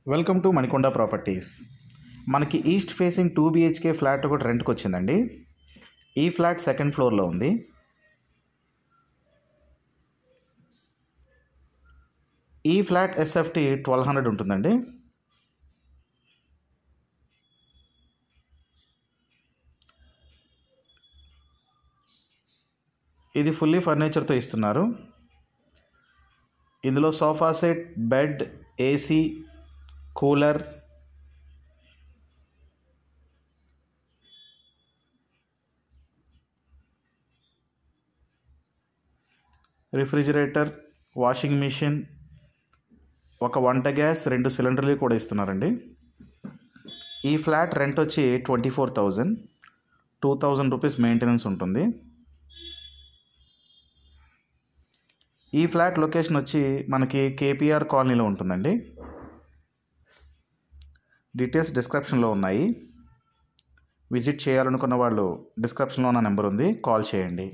Welcome to Manikonda properties. మనకి east facing 2 BHK flat ఒకటి రెంట్కి వచ్చిందండి. ఈ ఫ్లాట్ సెకండ్ ఫ్లోర్లో ఉంది. ఈ ఫ్లాట్ SFT 1200 ఉంటుందండి. ఇది ఫుల్లీ ఫర్నిచర్తో ఇస్తున్నారు. ఇందులో sofa set, bed, AC, cooler, refrigerator, washing machine, ఒక వంట గ్యాస్, 2 సిలిండర్లు కూడా ఇస్తున్నారండి. ఈ ఫ్లాట్ రెంట్ వచ్చి 24,000, 2,000 రూపీస్ మెయింటెనెన్స్ ఉంటుంది. ఈ ఫ్లాట్ లొకేషన్ వచ్చి మనకి KPR కాలనీలో ఉంటుందండి. డీటెయిల్స్ డిస్క్రిప్షన్లో ఉన్నాయి. విజిట్ చేయాలనుకున్న వాళ్ళు డిస్క్రిప్షన్లో ఉన్న నెంబర్ ఉంది, కాల్ చేయండి.